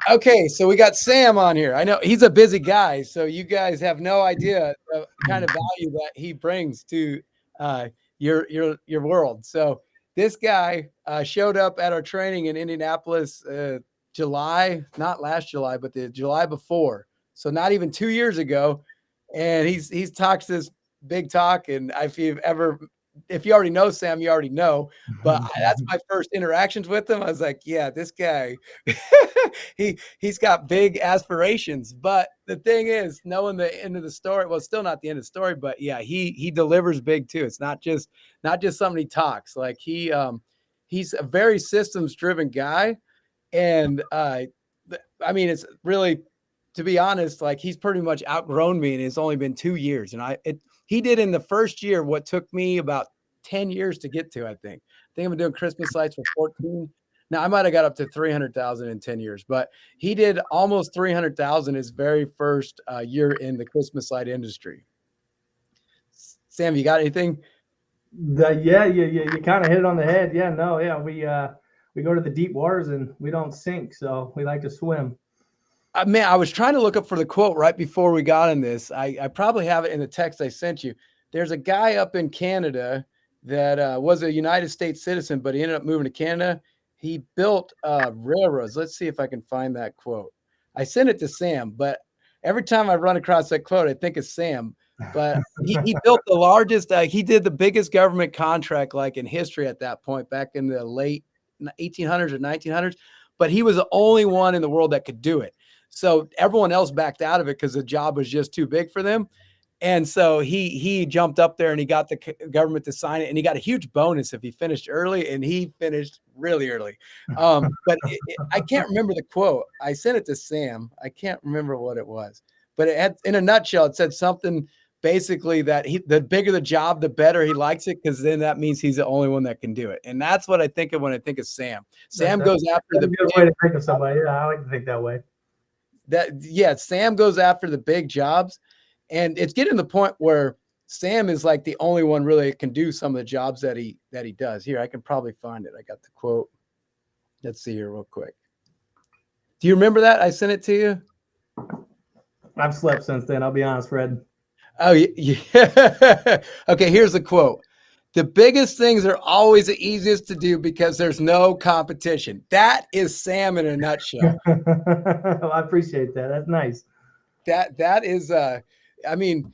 Okay, so we got Sam on here. I know he's a busy guy, so you guys have no idea the kind of value that he brings to uh, your world. So this guy showed up at our training in Indianapolis, July, not last July, but the July before. So not even 2 years ago, and he's talks this big talk. And if you already know Sam, you already know. But that's my first interactions with him. I was like, yeah, this guy. He's got big aspirations. But the thing is, knowing the end of the story, well, still not the end of the story, but yeah, he delivers big too. It's not just something he talks. Like he's a very systems driven guy. And I mean, it's really, to be honest, like he's pretty much outgrown me, and it's only been 2 years. And he did in the first year what took me about 10 years to get to. I think I've been doing Christmas lights for 14. Now I might have got up to 300,000 in 10 years, but he did almost 300,000 his very first year in the Christmas light industry. Sam, you got anything? Yeah, you kind of hit it on the head. Yeah, no, yeah, we go to the deep waters and we don't sink, so we like to swim. Man, I was trying to look up for the quote right before we got in this. I probably have it in the text I sent you. There's a guy up in Canada that was a United States citizen, but he ended up moving to Canada. He built railroads. Let's see if I can find that quote. I sent it to Sam, but every time I run across that quote, I think it's Sam. But he built the largest, he did the biggest government contract like in history at that point, back in the late 1800s or 1900s. But he was the only one in the world that could do it. So everyone else backed out of it because the job was just too big for them. And so he jumped up there and he got the government to sign it, and he got a huge bonus if he finished early, and he finished really early. But I can't remember the quote. I sent it to Sam. I can't remember what it was, but it had, in a nutshell, it said something basically that the bigger the job, the better he likes it, because then that means he's the only one that can do it. And that's what I think of when I think of Sam. Sam goes after That's a the good way to think of somebody. Yeah, I like to think that way. Sam goes after the big jobs, and it's getting to the point where Sam is like the only one really that can do some of the jobs that he does. Here, I can probably find it. I got the quote. Let's see here real quick. Do you remember that? I sent it to you. I've slept since then. I'll be honest, Fred. Oh, yeah. Okay, here's the quote. The biggest things are always the easiest to do because there's no competition. That is Sam in a nutshell. Well, I appreciate that. That's nice. That is I mean,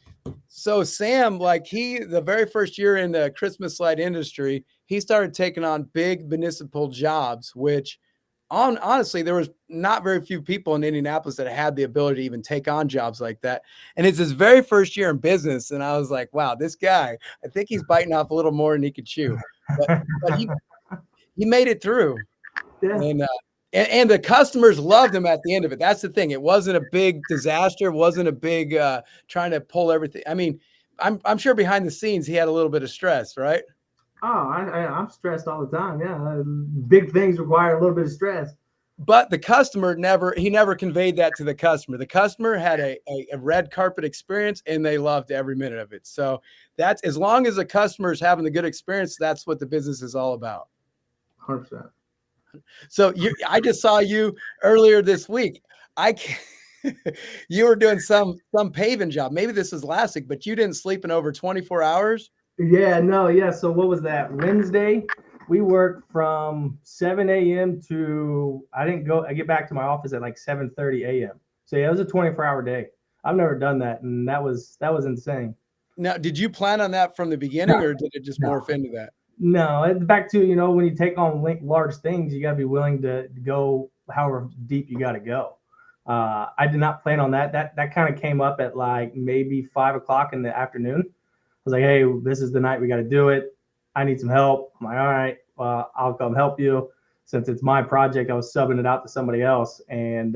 so Sam, like the very first year in the Christmas light industry, he started taking on big municipal jobs, which honestly, there was not very few people in Indianapolis that had the ability to even take on jobs like that. And it's his very first year in business. And I was like, wow, this guy, I think he's biting off a little more than he could chew. But he made it through. Yeah. And the customers loved him at the end of it. That's the thing. It wasn't a big disaster. It wasn't a big trying to pull everything. I mean, I'm sure behind the scenes he had a little bit of stress, right? Oh, I'm stressed all the time. Yeah, big things require a little bit of stress. But the customer never conveyed that to the customer. The customer had a red carpet experience, and they loved every minute of it. So that's, as long as the customer is having the good experience, that's what the business is all about. 100%. So I just saw you earlier this week. You were doing some paving job. Maybe this is last week, but you didn't sleep in over 24 hours. Yeah, no, yeah. So what was that? Wednesday, we worked from 7 a.m. to I get back to my office at like 7:30 a.m. So yeah, it was a 24-hour day. I've never done that, and that was insane. Now, did you plan on that from the beginning, No, or did it just no, morph into that? no. It's back to when you take on large things, you got to be willing to go however deep you got to go. I did not plan on that. That kind of came up at like maybe 5 o'clock in the afternoon. I was like, hey, this is the night we got to do it. I need some help. I'm like, all right, I'll come help you. Since it's my project, I was subbing it out to somebody else. And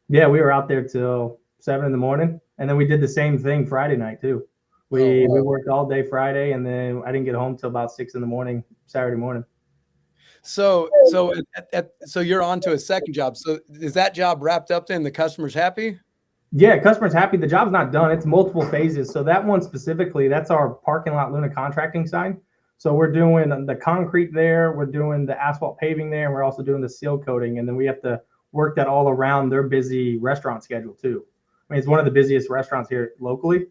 yeah, we were out there till 7 in the morning. And then we did the same thing Friday night too. We worked all day Friday, and then I didn't get home till about 6 in the morning, Saturday morning. So you're on to a second job. So is that job wrapped up then? The customer's happy? Yeah, customer's happy. The job's not done. It's multiple phases. So that one specifically, that's our parking lot Luna contracting side. So we're doing the concrete there, we're doing the asphalt paving there, and we're also doing the seal coating. And then we have to work that all around their busy restaurant schedule too. I mean, it's one of the busiest restaurants here locally.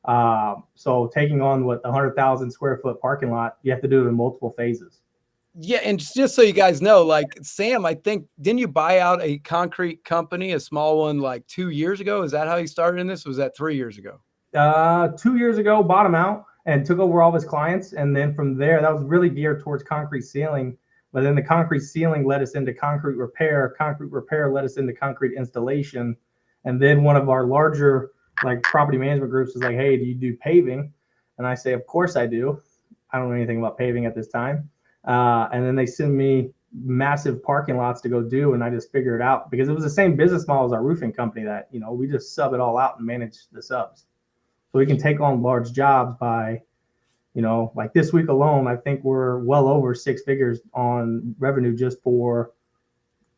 So taking on what the 100,000 square foot parking lot, you have to do it in multiple phases. Yeah, and just so you guys know, like Sam, I think didn't you buy out a concrete company, a small one, like 2 years ago? Is that how you started in this? Or was that 3 years ago? 2 years ago, bought him out and took over all of his clients, and then from there, that was really geared towards concrete ceiling. But then the concrete ceiling led us into concrete repair. Concrete repair led us into concrete installation, and then one of our larger like property management groups is like, "Hey, do you do paving?" And I say, "Of course I do. I don't know anything about paving at this time." And then they send me massive parking lots to go do, and I just figure it out because it was the same business model as our roofing company that, you know, we just sub it all out and manage the subs. So we can take on large jobs by, you know, like this week alone, I think we're well over 6 figures on revenue just for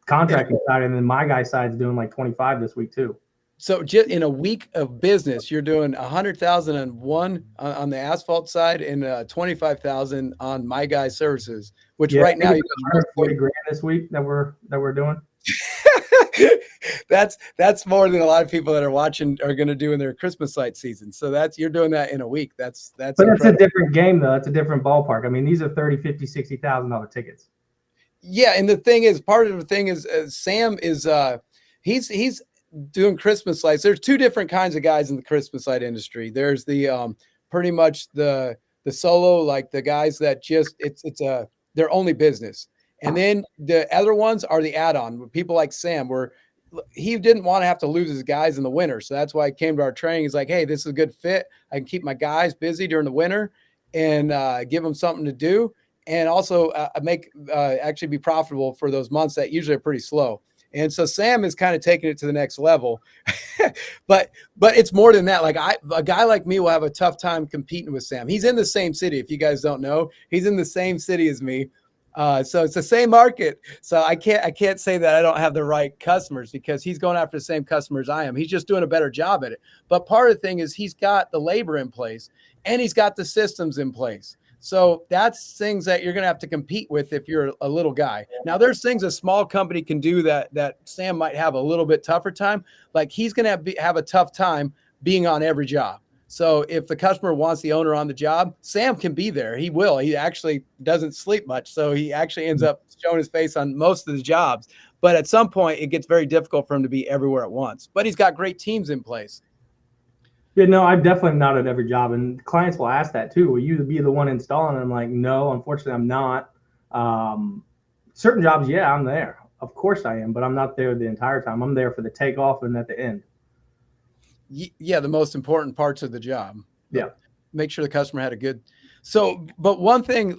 contracting side. And then my guy side's doing like 25 this week too. So just in a week of business, you're doing 100,000 on one on the asphalt side and 25,000 on my guy services, which right now you got 140 grand this week that we're doing. that's more than a lot of people that are watching are going to do in their Christmas light season. So you're doing that in a week. That's but incredible. That's a different game though. It's a different ballpark. I mean, these are 30, 50, $60,000 tickets. Yeah, and the thing is, part of the thing is Sam is he's doing Christmas lights. There's two different kinds of guys in the Christmas light industry. There's the pretty much the solo, like the guys that just it's their only business. And then the other ones are the add-on, people like Sam, where he didn't want to have to lose his guys in the winter. So that's why he came to our training. He's like, hey, this is a good fit. I can keep my guys busy during the winter and give them something to do. And also make actually be profitable for those months that usually are pretty slow. And so Sam is kind of taking it to the next level, but it's more than that. Like a guy like me will have a tough time competing with Sam. He's in the same city. If you guys don't know, he's in the same city as me. So it's the same market. So I can't say that I don't have the right customers because he's going after the same customers I am. He's just doing a better job at it. But part of the thing is he's got the labor in place and he's got the systems in place. So that's things that you're going to have to compete with if you're a little guy. Now there's things a small company can do that Sam might have a little bit tougher time. Like he's going to have a tough time being on every job. So if the customer wants the owner on the job, Sam can be there. He will. He actually doesn't sleep much. So he actually ends up showing his face on most of the jobs. But at some point, it gets very difficult for him to be everywhere at once. But he's got great teams in place. Yeah, no, I'm definitely not at every job. And clients will ask that too. Will you be the one installing? And I'm like, no, unfortunately, I'm not. Certain jobs, yeah, I'm there. Of course I am. But I'm not there the entire time. I'm there for the takeoff and at the end. Yeah, the most important parts of the job. Yeah. Make sure the customer had a good. So, but one thing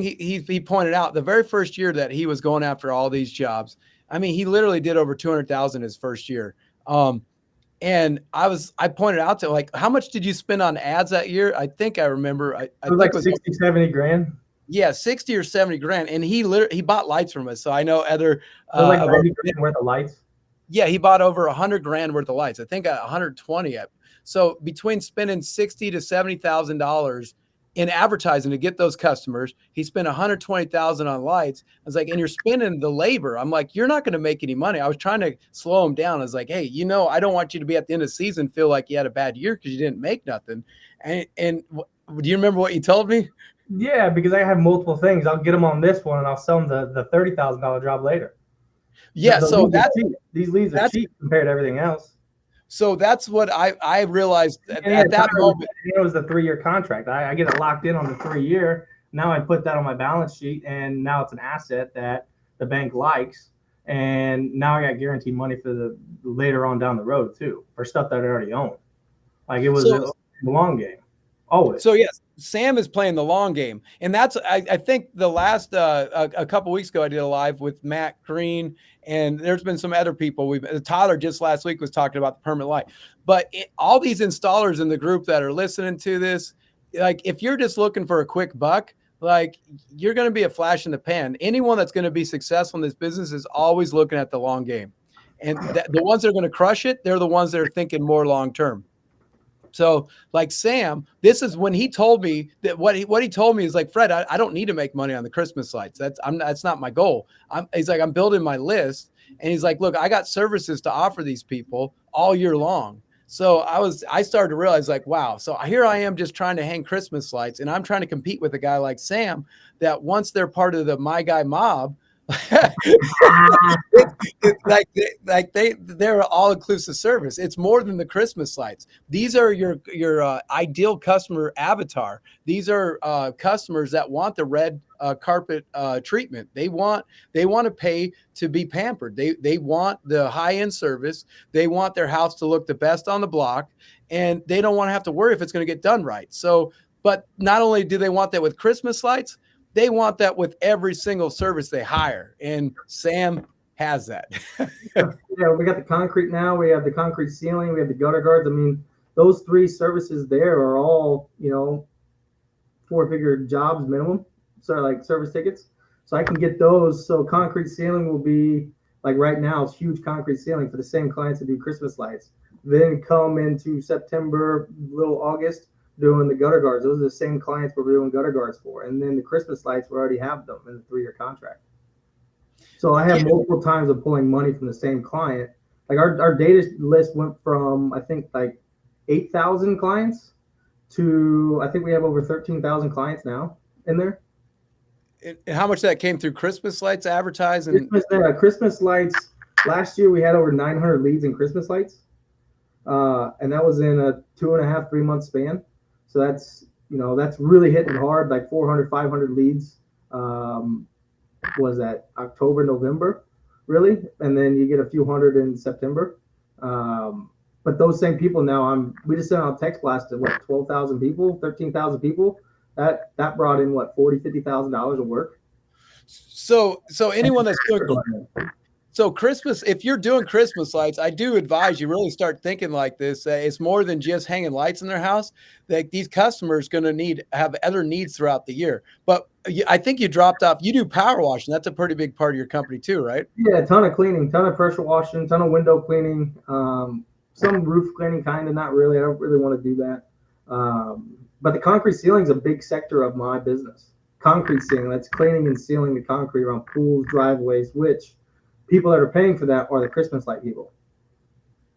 he pointed out the very first year that he was going after all these jobs. I mean, he literally did over 200,000 his first year. And I pointed out to like, how much did you spend on ads that year? I think I remember. I think like 60, 70 grand. Yeah, 60 or 70 grand. And he bought lights from us. So I know other like 90 grand worth of lights. Yeah, he bought over 100 grand worth of lights. I think 120. So between spending $60,000 to $70,000 in advertising to get those customers, he spent 120,000 on lights. I was like, and you're spending the labor. I'm like, you're not going to make any money. I was trying to slow him down. I was like, hey, I don't want you to be at the end of the season feel like you had a bad year because you didn't make nothing. And do you remember what you told me? Yeah, because I have multiple things. I'll get them on this one and I'll sell them the $30,000 job later. Yeah, so these leads are cheap compared to everything else. So that's what I realized at that moment. It was the 3-year contract. I get it locked in on the 3-year. Now I put that on my balance sheet, and now it's an asset that the bank likes. And now I got guaranteed money for the later on down the road too, for stuff that I already own. Like it was the long game. Always. So yes, Sam is playing the long game, and that's I think the last a couple weeks ago I did a live with Matt Green, and there's been some other people. Tyler just last week was talking about the permanent light, but all these installers in the group that are listening to this, like if you're just looking for a quick buck, like you're going to be a flash in the pan. Anyone that's going to be successful in this business is always looking at the long game, and the ones that are going to crush it, they're the ones that are thinking more long term. So like Sam, this is when he told me that what he told me is like, Fred, I don't need to make money on the Christmas lights. That's not my goal. He's like, I'm building my list. And he's like, look, I got services to offer these people all year long. So I started to realize like, wow. So here I am just trying to hang Christmas lights, and I'm trying to compete with a guy like Sam that once they're part of the My Guy mob, they're all inclusive service. It's more than the Christmas lights. These are your ideal customer avatar. These are customers that want the red carpet treatment. They want to pay to be pampered. They want the high end service. They want their house to look the best on the block, and they don't want to have to worry if it's going to get done right. So, but not only do they want that with Christmas lights, they want that with every single service they hire. And Sam has that. Yeah, we got the concrete now. We have the concrete ceiling. We have the gutter guards. I mean, those three services there are all, 4-figure jobs minimum. So like service tickets. So I can get those. So concrete ceiling will be like right now, it's huge concrete ceiling for the same clients that do Christmas lights. Then come into September, little August, doing the gutter guards. Those are the same clients we're doing gutter guards for. And then the Christmas lights, we already have them in the 3-year contract. So I have multiple times of pulling money from the same client. Like our data list went from, I think, like 8,000 clients to, I think we have over 13,000 clients now in there. And how much of that came through Christmas lights advertising? Christmas lights, last year we had over 900 leads in Christmas lights. And that was in a 2.5, 3 month span. So that's really hitting hard, like 400, 500 leads. Was that October, November, really? And then you get a few hundred in September. But those same people now, we just sent out a text blast to 12,000 people, 13,000 people. That brought in $40,000-$50,000 of work. So anyone that's doing So Christmas, if you're doing Christmas lights, I do advise you really start thinking like this. It's more than just hanging lights in their house. Like these customers going to have other needs throughout the year. But I think you dropped off. You do power washing. That's a pretty big part of your company too, right? Yeah, a ton of cleaning, ton of pressure washing, ton of window cleaning, some roof cleaning, kind of, not really. I don't really want to do that. But the concrete ceiling is a big sector of my business. Concrete ceiling, that's cleaning and sealing the concrete around pools, driveways, which people that are paying for that are the Christmas light people.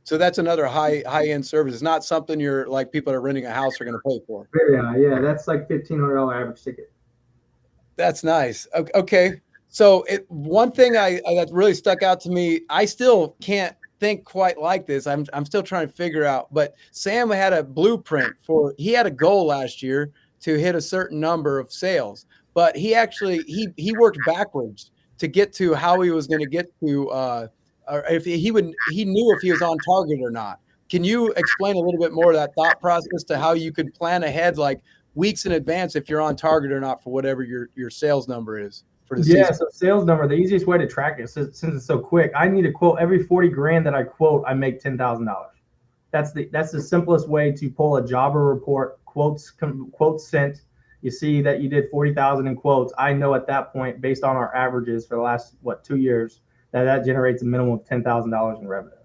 So that's another high end service. It's not something you're like people that are renting a house are going to pay for. Yeah, that's like $1,500 average ticket. That's nice. Okay, so one thing that really stuck out to me, I still can't think quite like this. I'm still trying to figure out. But Sam had a blueprint he had a goal last year to hit a certain number of sales, but he worked backwards to get to how he was going to get to, or if he knew if he was on target or not. Can you explain a little bit more of that thought process to how you could plan ahead, like weeks in advance, if you're on target or not for whatever your sales number is for the season? Yeah, so sales number, the easiest way to track it, since it's so quick, I need to quote every 40 grand that I quote, I make $10,000. That's the simplest way to pull a jobber report, quotes sent. You see that you did 40,000 in quotes. I know at that point, based on our averages for the last 2 years, that generates a minimum of $10,000 in revenue.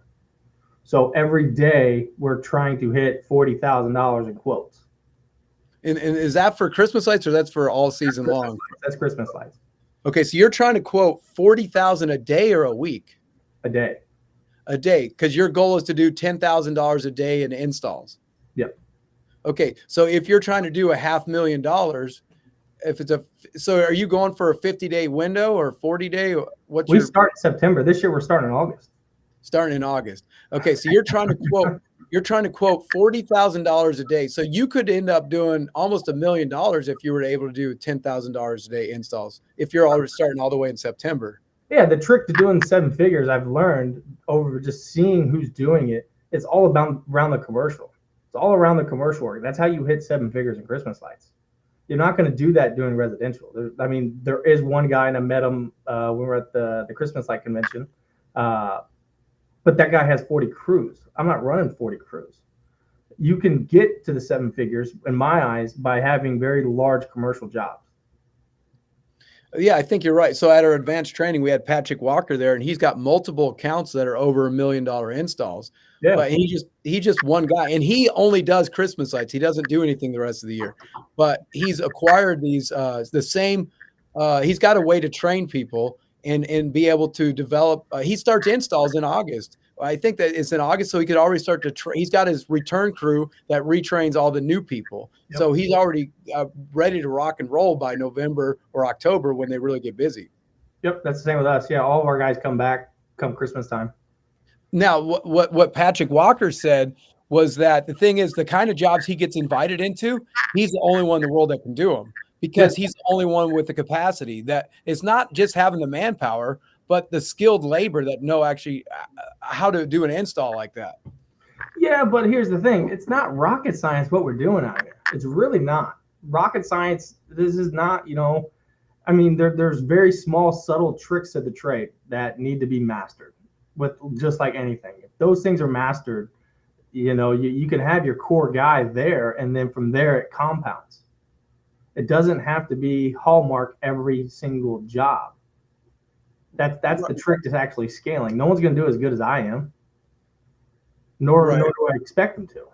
So every day we're trying to hit $40,000 in quotes. And is that for Christmas lights or that's for all season long? That's Christmas lights. Okay, so you're trying to quote 40,000 a day or a week? A day. A day, because your goal is to do $10,000 a day in installs. Yep. Okay, so if you're trying to do $500,000, so are you going for a 50-day window or 40-day? We start in September. This year we're starting in August. Starting in August. Okay, so you're trying to quote $40,000 a day. So you could end up doing almost $1 million if you were able to do $10,000 a day installs if you're already starting all the way in September. Yeah, the trick to doing 7 figures I've learned over just seeing who's doing it. It's all around the commercial. It's all around the commercial work. That's how you hit 7 figures in Christmas lights. You're not going to do that doing residential. There is one guy, and I met him when we were at the Christmas light convention. But that guy has 40 crews. I'm not running 40 crews. You can get to the 7 figures, in my eyes, by having very large commercial jobs. Yeah, I think you're right. So at our advanced training, we had Patrick Walker there, and he's got multiple accounts that are over $1 million installs. Yeah. But he just one guy, and he only does Christmas lights. He doesn't do anything the rest of the year. But he's acquired these the same. He's got a way to train people and be able to develop. He starts installs in August. I think that it's in August, so he could already start to. He's got his return crew that retrains all the new people. Yep. So he's already ready to rock and roll by November or October when they really get busy. Yep. That's the same with us. Yeah. All of our guys come back come Christmas time. Now, what Patrick Walker said was that the thing is, the kind of jobs he gets invited into, he's the only one in the world that can do them because he's the only one with the capacity. That it's not just having the manpower, but the skilled labor that know actually how to do an install like that. Yeah, but here's the thing. It's not rocket science what we're doing out here. It's really not. Rocket science, this is not, I mean, there's very small, subtle tricks of the trade that need to be mastered with just like anything. If those things are mastered, you can have your core guy there, and then from there it compounds. It doesn't have to be hallmark every single job. That's the trick to actually scaling. No one's going to do as good as I am, nor do I expect them to.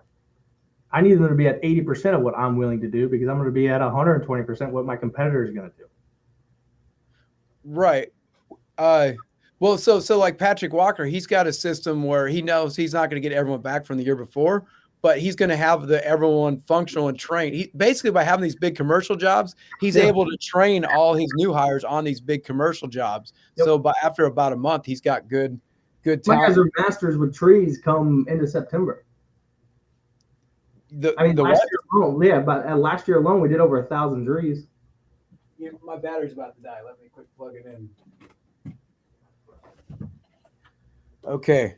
I need them to be at 80% of what I'm willing to do because I'm going to be at 120% what my competitor is going to do. Right. Well, so like Patrick Walker, he's got a system where he knows he's not going to get everyone back from the year before, but he's going to have everyone functional and trained. He basically, by having these big commercial jobs, he's able to train all his new hires on these big commercial jobs. Yep. So after about a month, he's got good talent. My guys are masters with trees come into September. Last year alone, we did over 1,000 trees. Yeah, my battery's about to die. Let me quick plug it in. Okay.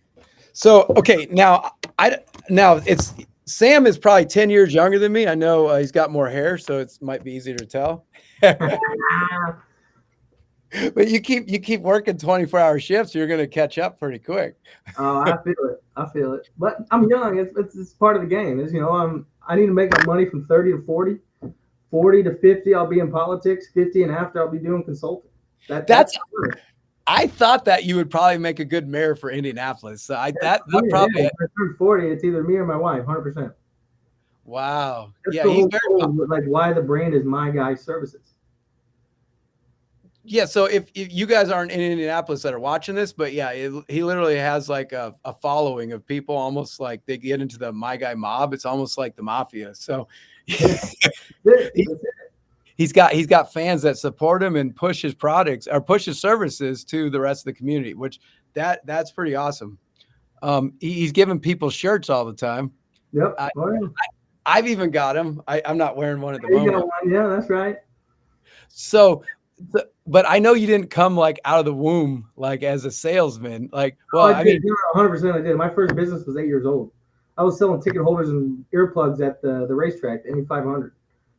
So, now it's Sam is probably 10 years younger than me. I know he's got more hair, so it might be easier to tell. But you keep working 24-hour shifts, you're going to catch up pretty quick. Oh, I feel it. But I'm young. It's part of the game. I need to make my money from 30 to 40. 40 to 50, I'll be in politics. 50 and after, I'll be doing consulting. That's I thought that you would probably make a good mayor for Indianapolis. So probably. If I turn 40, it's either me or my wife, 100%. Wow. That's he's very like why the brand is My Guy Services. Yeah. So if you guys aren't in Indianapolis that are watching this, but yeah, he literally has like a following of people, almost like they get into the My Guy mob. It's almost like the mafia. So he's got fans that support him and push his products or push his services to the rest of the community, which that's pretty awesome. He's giving people shirts all the time. Yep. I've even got him. I'm not wearing one at the moment. Yeah, that's right. So, but I know you didn't come like out of the womb, like as a salesman. Like, well, I mean, 100% I did. My first business was 8 years old. I was selling ticket holders and earplugs at the racetrack, the Indy 500.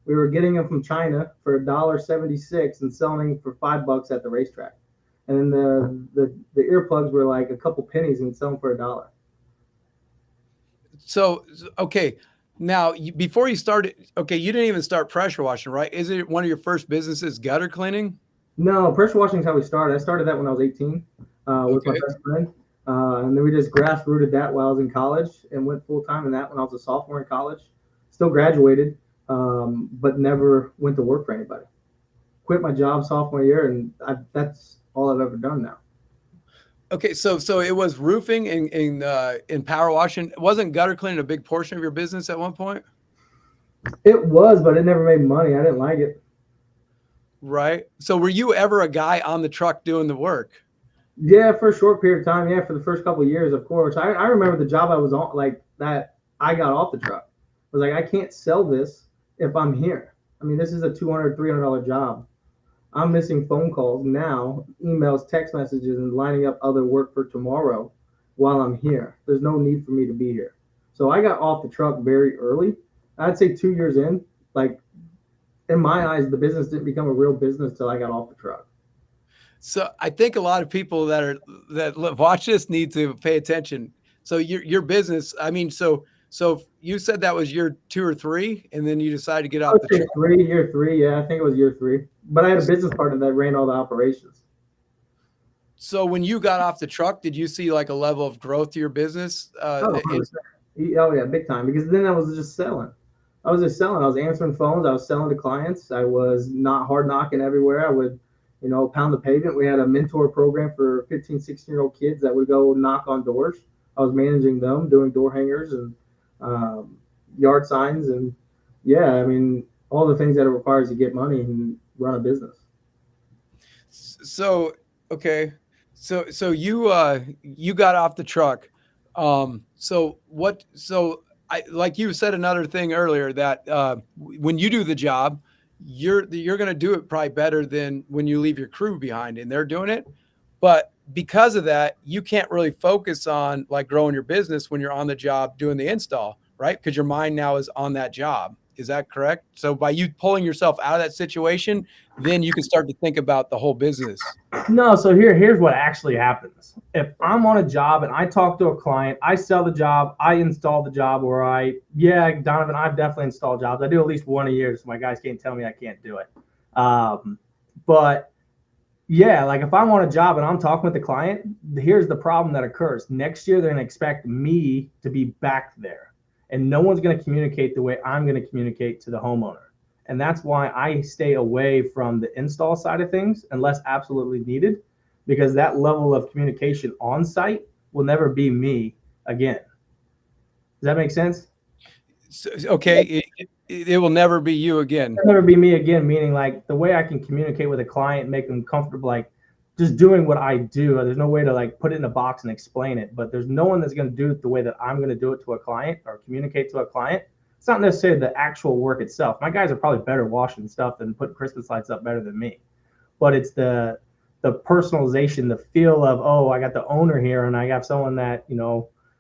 We were getting them from China for $1.76 and selling them for $5 at the racetrack. And then the earplugs were like a couple pennies and selling for $1. So, okay. Now, before you started, you didn't even start pressure washing, right? Is it one of your first businesses, gutter cleaning? No, pressure washing is how we started. I started that when I was 18 with my best friend. And then we just grassrooted that while I was in college and went full-time in that when I was a sophomore in college. Still graduated, but never went to work for anybody. Quit my job sophomore year, and that's all I've ever done now. Okay, so it was roofing and power washing. Wasn't gutter cleaning a big portion of your business at one point? It was, but it never made money. I didn't like it. Right. So were you ever a guy on the truck doing the work? Yeah, for a short period of time. Yeah, for the first couple of years, of course. I remember the job I was on, like that I got off the truck. I was like, I can't sell this if I'm here. I mean, this is a $200, $300 job. I'm missing phone calls now, emails, text messages, and lining up other work for tomorrow while I'm here. There's no need for me to be here. So I got off the truck very early. I'd say 2 years in. Like, in my eyes, the business didn't become a real business till I got off the truck. So I think a lot of people that watch this need to pay attention. So your business, I mean, so you said that was year 2 or 3, and then you decided to get off the truck. Year three. Yeah, I think it was year 3. But I had a business partner that ran all the operations. So when you got off the truck, did you see like a level of growth to your business? Oh, 100%. Oh yeah, big time. Because then I was just selling. I was just selling. I was answering phones. I was selling to clients. I was not hard knocking everywhere. I would, pound the pavement. We had a mentor program for 15, 16-year-old kids that would go knock on doors. I was managing them, doing door hangers and um, yard signs, and yeah, I mean all the things that it requires to get money and run a business. So okay, so you got off the truck. So what? So I like you said another thing earlier that when you do the job, you're going to do it probably better than when you leave your crew behind and they're doing it. But because of that, you can't really focus on like growing your business when you're on the job doing the install, right? Because your mind now is on that job. Is that correct? So by you pulling yourself out of that situation, then you can start to think about the whole business. No, so here's what actually happens. If I'm on a job and I talk to a client, I sell the job, I install the job, or Donovan, I've definitely installed jobs. I do at least one a year, so my guys can't tell me I can't do it. But yeah, like if I'm on a job and I'm talking with the client, here's the problem that occurs. Next year, they're going to expect me to be back there, and no one's going to communicate the way I'm going to communicate to the homeowner. And that's why I stay away from the install side of things unless absolutely needed, because that level of communication on site will never be me again. Does that make sense? So, okay, it will never be you again. It'll never be me again, meaning like the way I can communicate with a client, make them comfortable, like just doing what I do. There's no way to like put it in a box and explain it, but there's no one that's going to do it the way that I'm going to do it to a client or communicate to a client. It's not necessarily the actual work itself. My guys are probably better washing stuff and putting Christmas lights up better than me, but it's the personalization, the feel of, oh, I got the owner here and I have someone that,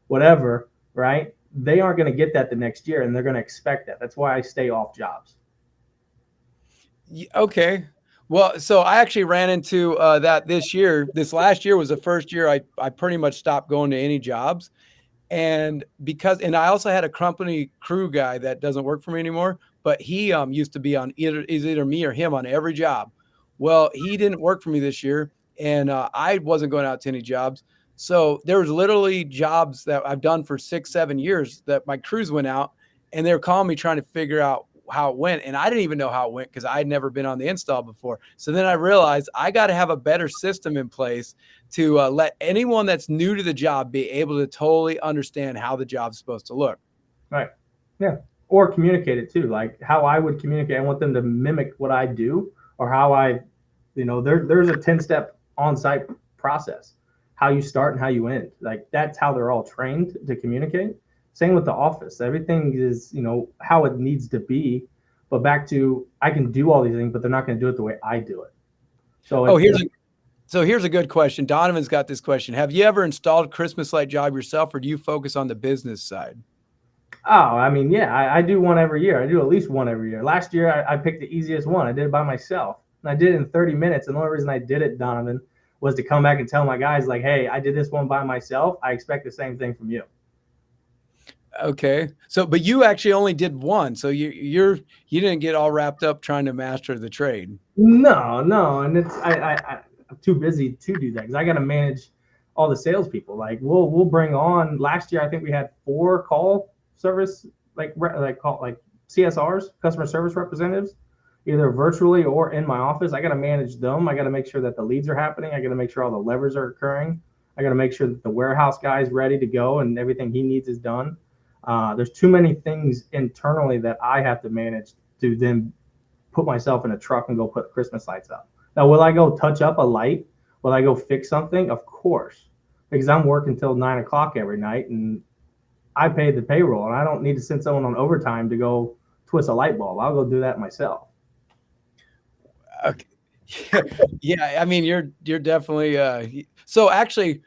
whatever, right? They aren't going to get that the next year and they're going to expect that. That's why I stay off jobs. Okay. Well, so I actually ran into that this year. This last year was the first year I pretty much stopped going to any jobs. And I also had a company crew guy that doesn't work for me anymore, but he used to be on either me or him on every job. Well, he didn't work for me this year, and I wasn't going out to any jobs. So there was literally jobs that I've done for 6, 7 years that my crews went out, and they were calling me trying to figure out how it went, and I didn't even know how it went because I had never been on the install before. So then I realized I got to have a better system in place to let anyone that's new to the job be able to totally understand how the job's supposed to look. Right. Yeah. Or communicate it too. Like how I would communicate. I want them to mimic what I do or how there's a 10-step on-site process, how you start and how you end. Like that's how they're all trained to communicate. Same with the office. Everything is, how it needs to be. But back to, I can do all these things, but they're not going to do it the way I do it. So here's a good question. Donovan's got this question. Have you ever installed a Christmas light job yourself, or do you focus on the business side? Oh, I mean, yeah, I do one every year. I do at least one every year. Last year, I picked the easiest one. I did it by myself. And I did it in 30 minutes. And the only reason I did it, Donovan, was to come back and tell my guys, like, hey, I did this one by myself. I expect the same thing from you. Okay. So, but you actually only did one. So you didn't get all wrapped up trying to master the trade. No. And it's, I'm too busy to do that because I got to manage all the salespeople. Like we'll bring on, last year, I think we had 4 call service, like CSRs, customer service representatives, either virtually or in my office. I got to manage them. I got to make sure that the leads are happening. I got to make sure all the levers are occurring. I got to make sure that the warehouse guy is ready to go and everything he needs is done. There's too many things internally that I have to manage to then put myself in a truck and go put Christmas lights up. Now, will I go touch up a light? Will I go fix something? Of course, because I'm working till 9 o'clock every night and I paid the payroll and I don't need to send someone on overtime to go twist a light bulb. I'll go do that myself. Okay. Yeah. I mean, you're definitely, so actually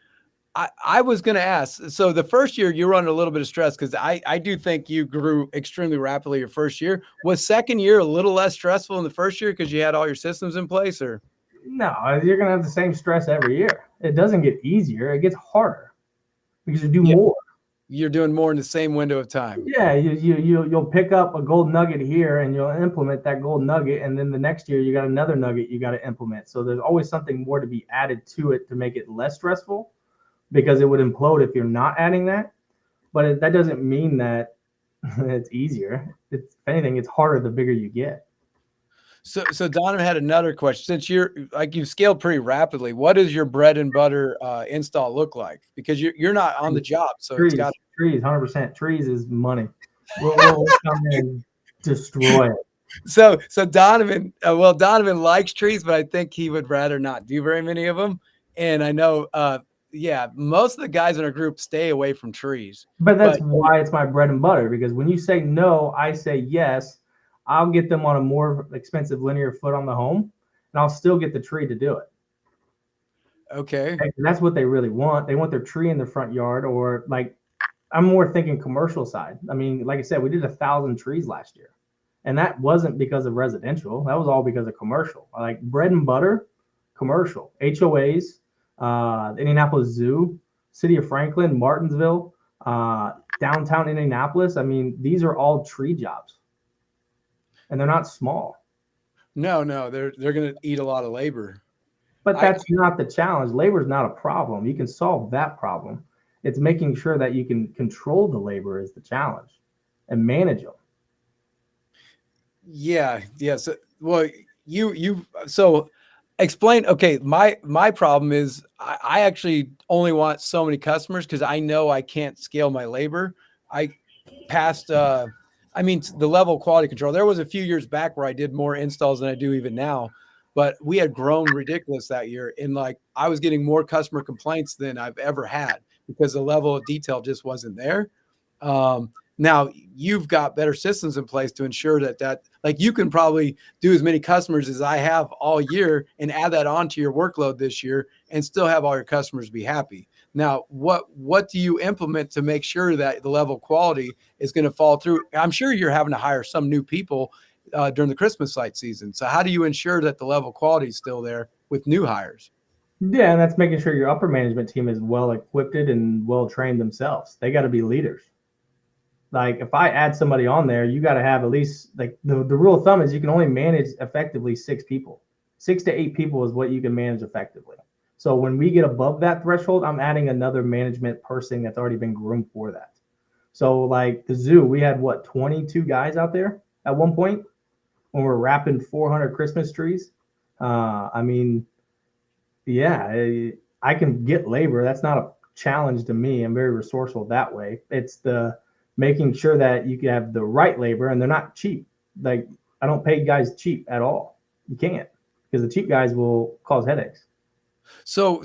I was going to ask, so the first year you were under a little bit of stress because I do think you grew extremely rapidly your first year. Was second year a little less stressful in the first year because you had all your systems in place, or? No, you're going to have the same stress every year. It doesn't get easier. It gets harder because you do more. you're doing more in the same window of time. Yeah, you'll pick up a gold nugget here and you'll implement that gold nugget, and then the next year you got another nugget you got to implement. So there's always something more to be added to it to make it less stressful, because it would implode if you're not adding that. But that doesn't mean that it's easier. It's, if anything, it's harder the bigger you get. So Donovan had another question. Since you've scaled pretty rapidly, what does your bread and butter install look like? Because you're not on the job, so it's got trees, 100%. Trees is money. We'll come in and destroy it. So Donovan, well, Donovan likes trees, but I think he would rather not do very many of them. And I know, yeah, most of the guys in our group stay away from trees. But that's why it's my bread and butter, because when you say no, I say yes. I'll get them on a more expensive linear foot on the home, and I'll still get the tree to do it. Okay. And that's what they really want. They want their tree in the front yard, or like, I'm more thinking commercial side. I mean, like I said, we did 1,000 trees last year, and that wasn't because of residential. That was all because of commercial. Like bread and butter, commercial, HOAs, Indianapolis Zoo, City of Franklin, Martinsville, downtown Indianapolis. I mean, these are all tree jobs, and they're not small. No, they're going to eat a lot of labor. But that's not the challenge. Labor is not a problem. You can solve that problem. It's making sure that you can control the labor is the challenge, and manage them. Yeah. So, well, so explain. Okay, my problem is I actually only want so many customers because I know I can't scale my labor. I passed. I mean, the level of quality control. There was a few years back where I did more installs than I do even now, but we had grown ridiculous that year, and like I was getting more customer complaints than I've ever had because the level of detail just wasn't there. Now you've got better systems in place to ensure that like you can probably do as many customers as I have all year and add that onto your workload this year and still have all your customers be happy. Now, what do you implement to make sure that the level of quality is going to fall through? I'm sure you're having to hire some new people during the Christmas light season. So how do you ensure that the level of quality is still there with new hires? Yeah, and that's making sure your upper management team is well equipped and well trained themselves. They got to be leaders. Like if I add somebody on there, you got to have at least, like the rule of thumb is you can only manage effectively 6 people. 6 to 8 people is what you can manage effectively. So when we get above that threshold, I'm adding another management person that's already been groomed for that. So like the zoo, we had 22 guys out there at one point when we're wrapping 400 Christmas trees. I mean, yeah, I can get labor. That's not a challenge to me. I'm very resourceful that way. It's the making sure that you can have the right labor, and they're not cheap. Like I don't pay guys cheap at all. You can't, because the cheap guys will cause headaches. So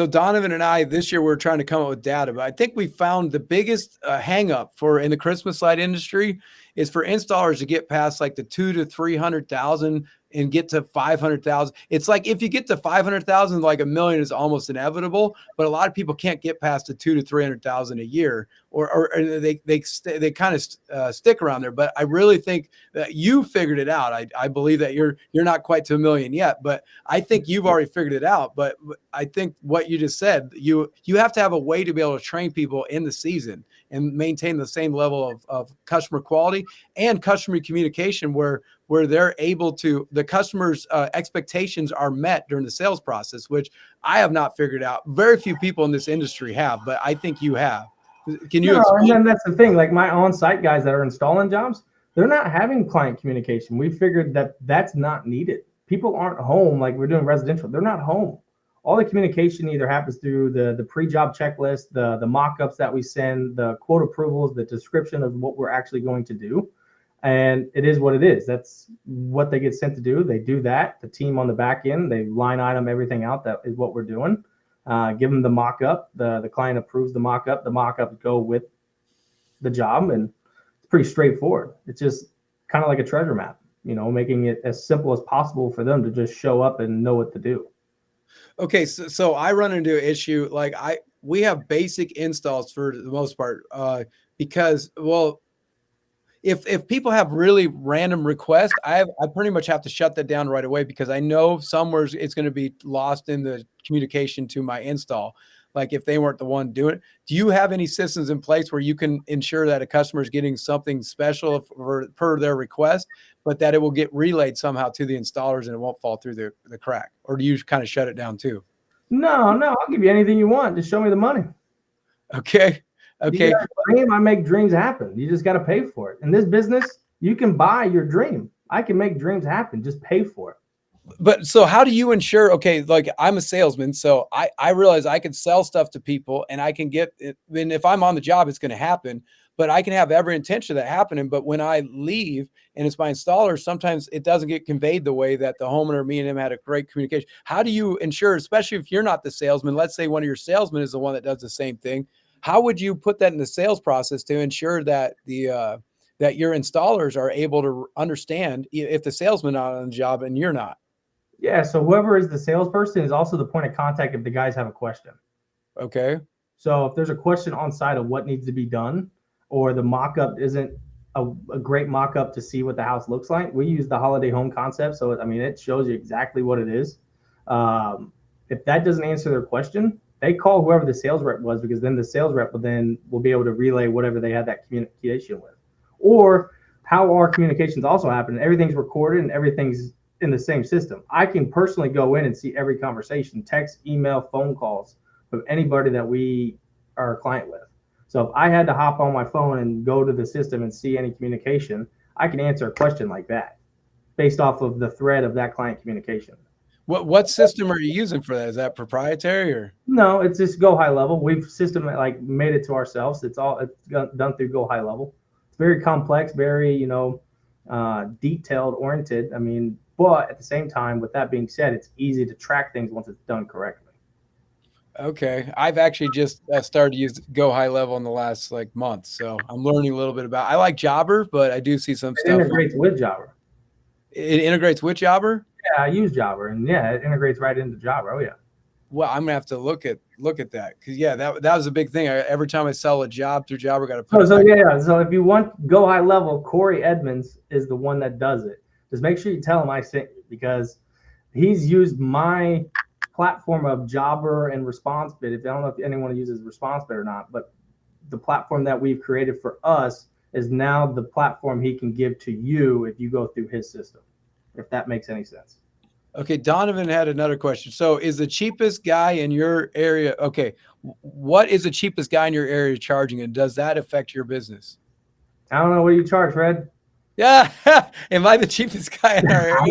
Donovan and I this year we're trying to come up with data, but I think we found the biggest hang up for in the Christmas light industry is for installers to get past like the 200,000 to 300,000 and get to 500,000. It's like if you get to 500,000, like $1 million is almost inevitable, but a lot of people can't get past the 200,000 to 300,000 a year, or they kind of stick around there. But I really think that you figured it out. I believe that you're not quite to $1 million yet, but I think you've already figured it out. But I think what you just said, you have to have a way to be able to train people in the season and maintain the same level of customer quality and customer communication where they're able to, the customer's expectations are met during the sales process, which I have not figured out. Very few people in this industry have, but I think you have. Can you explain? And then that's the thing, like my on-site guys that are installing jobs, they're not having client communication. We figured that that's not needed. People aren't home like we're doing residential. They're not home. All the communication either happens through the pre-job checklist, the mock-ups that we send, the quote approvals, the description of what we're actually going to do. And it is what it is. That's what they get sent to do. They do that. The team on the back end, they line item everything out. That is what we're doing. Give them the mock-up. The client approves the mock-up. The mock-ups go with the job, and it's pretty straightforward. It's just kind of like a treasure map, making it as simple as possible for them to just show up and know what to do. Okay, so I run into an issue like we have basic installs for the most part because if people have really random requests, I pretty much have to shut that down right away because I know somewhere it's going to be lost in the communication to my install. Like if they weren't the one doing it. Do you have any systems in place where you can ensure that a customer is getting something special per their request, but that it will get relayed somehow to the installers and it won't fall through the crack? Or do you kind of shut it down too? No, I'll give you anything you want. Just show me the money. Okay. You Okay. got a dream, I make dreams happen. You just got to pay for it. In this business, you can buy your dream. I can make dreams happen. Just pay for it. But so how do you ensure, okay, like I'm a salesman, so I realize I can sell stuff to people and I can get it. And if I'm on the job, it's going to happen, but I can have every intention of that happening. But when I leave and it's my installer, sometimes it doesn't get conveyed the way that the homeowner, me and him had a great communication. How do you ensure, especially if you're not the salesman, let's say one of your salesmen is the one that does the same thing. How would you put that in the sales process to ensure that that your installers are able to understand if the salesman not on the job and you're not? Yeah. So whoever is the salesperson is also the point of contact if the guys have a question. Okay. So if there's a question on site of what needs to be done, or the mock-up isn't a great mock-up to see what the house looks like, we use the holiday home concept. So I mean, it shows you exactly what it is. If that doesn't answer their question, they call whoever the sales rep was, because then the sales rep will be able to relay whatever they had that communication with. Or how our communications also happen. Everything's recorded and everything's in the same system. I can personally go in and see every conversation, text, email, phone calls of anybody that we are a client with. So if I had to hop on my phone and go to the system and see any communication, I can answer a question like that based off of the thread of that client communication. What system are you using for that? Is that proprietary or? No, it's just Go High Level. We've made it to ourselves. It's done through Go High Level. It's very complex, very detailed oriented. I mean, but at the same time, with that being said, it's easy to track things once it's done correctly. Okay, I've actually just started to use Go High Level in the last month, so I'm learning a little bit about. I like Jobber, but I do see some It stuff. integrates with Jobber. It integrates with Jobber. Yeah, I use Jobber, and yeah, it integrates right into Jobber. Oh yeah. Well, I'm gonna have to look at that because that was a big thing. Every time I sell a job through Jobber, got to put. So if you want Go High Level, Corey Edmonds is the one that does it. Just make sure you tell him I sent you, because he's used my platform of Jobber and ResponseBit. I don't know if anyone uses ResponseBit or not, but the platform that we've created for us is now the platform he can give to you if you go through his system, if that makes any sense. Okay, Donovan had another question. So is the cheapest guy in your area, okay, what is the cheapest guy in your area charging, and does that affect your business? I don't know. What do you charge, Fred? Yeah. Am I the cheapest guy in our area? I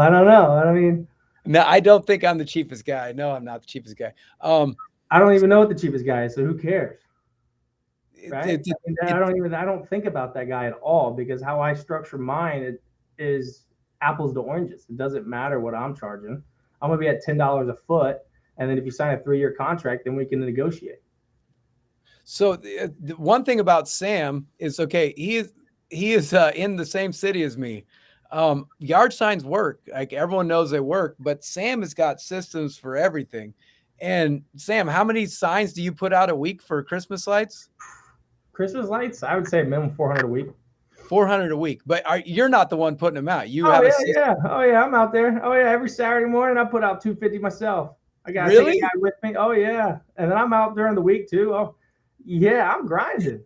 don't know. I mean, no, I don't think I'm the cheapest guy. No, I'm not the cheapest guy. I don't even know what the cheapest guy is, so who cares? Right? I don't think about that guy at all, because how I structure mine is apples to oranges. It doesn't matter what I'm charging. I'm gonna be at $10 a foot, and then if you sign a 3-year contract, then we can negotiate. So the one thing about Sam is, okay, he is in the same city as me. Yard signs work. Like everyone knows they work, but Sam has got systems for everything. And Sam, how many signs do you put out a week for Christmas lights? Christmas lights, I would say minimum 400 a week. 400 a week, but you're not the one putting them out. You have Oh yeah, I'm out there. Oh yeah, every Saturday morning I put out 250 myself. I got a guy with me. Oh yeah, and then I'm out during the week too. Oh yeah, I'm grinding.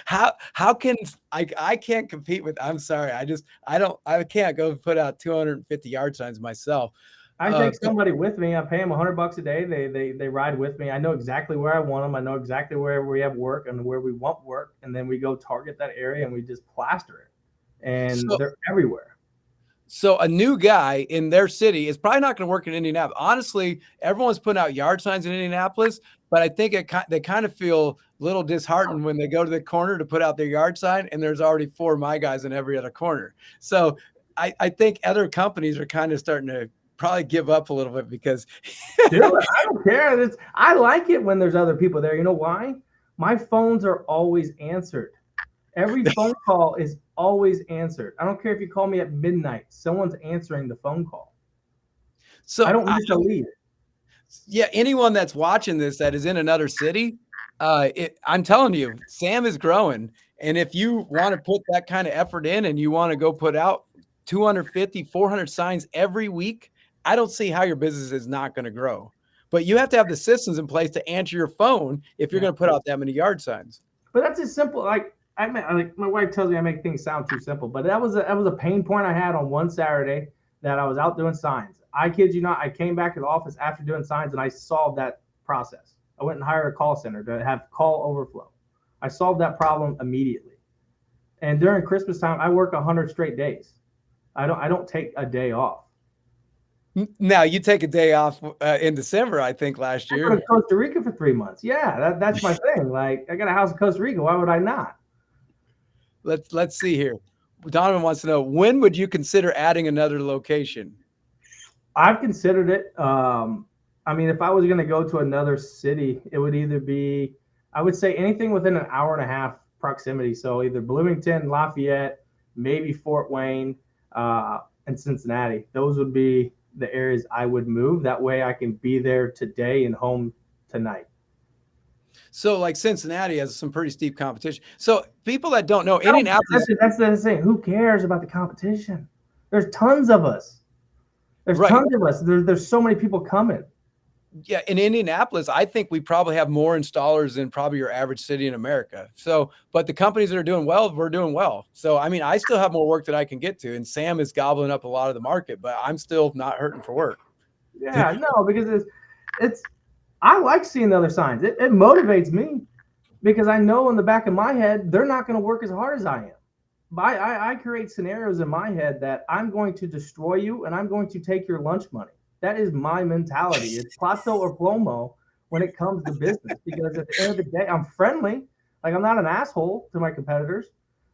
How can I can't compete with, I'm sorry, I can't go put out 250 yard signs myself. I take somebody with me. I pay them $100 a day. They ride with me. I know exactly where I want them. I know exactly where we have work and where we want work, and then we go target that area and we just plaster it. And they're everywhere. So a new guy in their city is probably not going to work in Indianapolis. Honestly, everyone's putting out yard signs in Indianapolis, but I think they kind of feel a little disheartened when they go to the corner to put out their yard sign, and there's already 4 of my guys in every other corner. So I think other companies are kind of starting to probably give up a little bit, because dude, I don't care. I like it when there's other people there. You know why? My phones are always answered. Every phone call is always answered. I don't care if you call me at midnight. Someone's answering the phone call. So I don't miss a lead. Yeah, anyone that's watching this that is in another city, I'm telling you, Sam is growing, And if you want to put that kind of effort in and you want to go put out 250, 400 signs every week, I don't see how your business is not going to grow. But you have to have the systems in place to answer your phone if you're Yeah. going to put out that many yard signs. But that's as simple. Like like my wife tells me I make things sound too simple, but that was a pain point I had on one Saturday that I was out doing signs. I kid you not, I came back to the office after doing signs and I solved that process. I went and hired a call center to have call overflow. I solved that problem immediately. And during Christmas time, I work 100 straight days. I don't take a day off. Now you take a day off in December, I think last I go year. to Costa Rica for 3 months. Yeah, that's my thing. Like I got a house in Costa Rica. Why would I not? Let's see here. Donovan wants to know, when would you consider adding another location? I've considered it. I mean, if I was going to go to another city, it would either be, I would say anything within an hour and a half proximity. So either Bloomington, Lafayette, maybe Fort Wayne, and Cincinnati. Those would be the areas I would move. That way I can be there today and home tonight. So like Cincinnati has some pretty steep competition. So people that don't know, Indianapolis. That's the thing. Who cares about the competition? There's tons of us. There's tons of us. There's so many people coming. Yeah, in Indianapolis, I think we probably have more installers than probably your average city in America. So, but the companies that are doing well, we're doing well. So, I mean, I still have more work that I can get to, and Sam is gobbling up a lot of the market, but I'm still not hurting for work. Yeah, no, because it's I like seeing the other signs. It motivates me because I know in the back of my head they're not going to work as hard as I am. But I create scenarios in my head that I'm going to destroy you and I'm going to take your lunch money. That is my mentality. It's plato or plomo when it comes to business because at the end of the day, I'm friendly. Like I'm not an asshole to my competitors,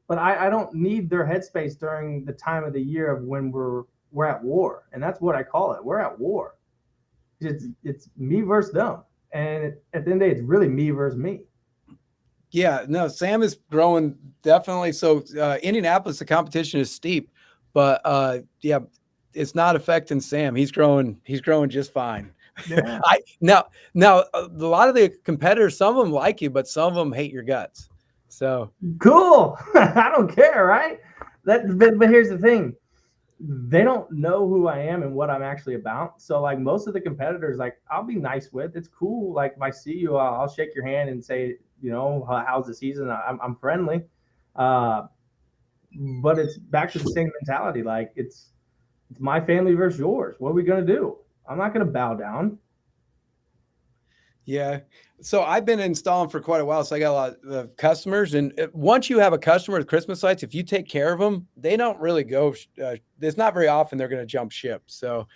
but I don't need their headspace during the time of the year of when we're at war, and that's what I call it. We're at war. It's me versus them, and at the end of the day, it's really me versus me. Yeah, no, Sam is growing definitely. So Indianapolis, the competition is steep, but yeah, it's not affecting Sam. He's growing just fine. Yeah. Now a lot of the competitors, some of them like you, but some of them hate your guts. So cool. I don't care, right? But here's the thing. They don't know who I am and what I'm actually about. So like most of the competitors, like I'll be nice with. It's cool. Like if I see you, I'll shake your hand and say, you know, how's the season? I'm friendly. But it's back to the same mentality. Like it's my family versus yours. What are we gonna do? I'm not gonna bow down. Yeah. So I've been installing for quite a while. So I got a lot of customers. And once you have a customer with Christmas lights, if you take care of them, they don't really go. It's not very often they're going to jump ship. So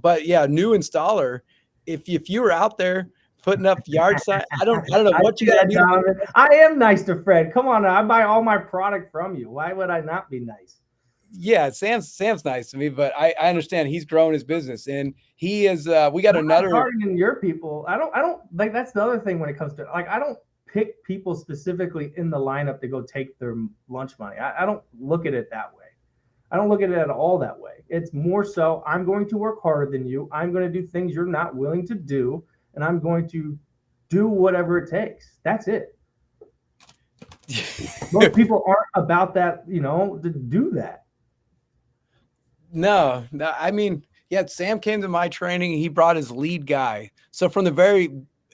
but yeah, new installer. If you were out there putting up yard sign, I don't know what you got to do. I am nice to Fred. Come on, now. I buy all my product from you. Why would I not be nice? Yeah, Sam's nice to me, but I understand he's growing his business and he is. We got another targeting your people. I don't like that's the other thing when it comes to like I don't pick people specifically in the lineup to go take their lunch money. I don't look at it that way. I don't look at it at all that way. It's more so I'm going to work harder than you. I'm going to do things you're not willing to do, and I'm going to do whatever it takes. That's it. Most people aren't about that, you know, to do that. No, I mean, yeah, Sam came to my training. He brought his lead guy. So from the very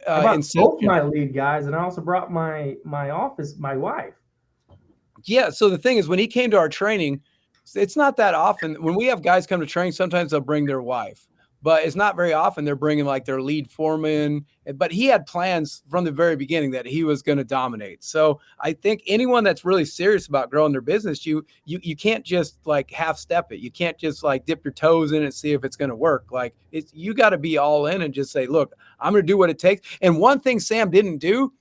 both my lead guys, and I also brought my office, my wife. Yeah. So the thing is, when he came to our training, it's not that often. When we have guys come to train, sometimes they'll bring their wife, but it's not very often they're bringing like their lead foreman. But he had plans from the very beginning that he was going to dominate. So I think anyone that's really serious about growing their business, you can't just like half step it. You can't just like dip your toes in and see if it's going to work. Like you got to be all in and just say, look, I'm going to do what it takes. And one thing Sam didn't do,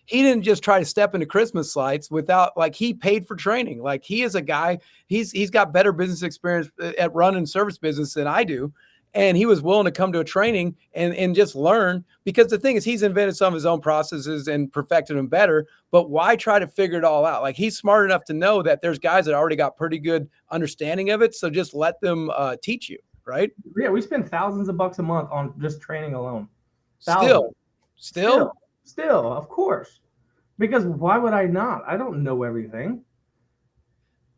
he didn't just try to step into Christmas lights without like he paid for training. Like he is a guy, he's got better business experience at running service business than I do. And he was willing to come to a training and just learn, because the thing is he's invented some of his own processes and perfected them better. But why try to figure it all out? Like he's smart enough to know that there's guys that already got pretty good understanding of it. So just let them teach you. Right. Yeah. We spend thousands of bucks a month on just training alone. Still, of course. Because why would I not? I don't know everything.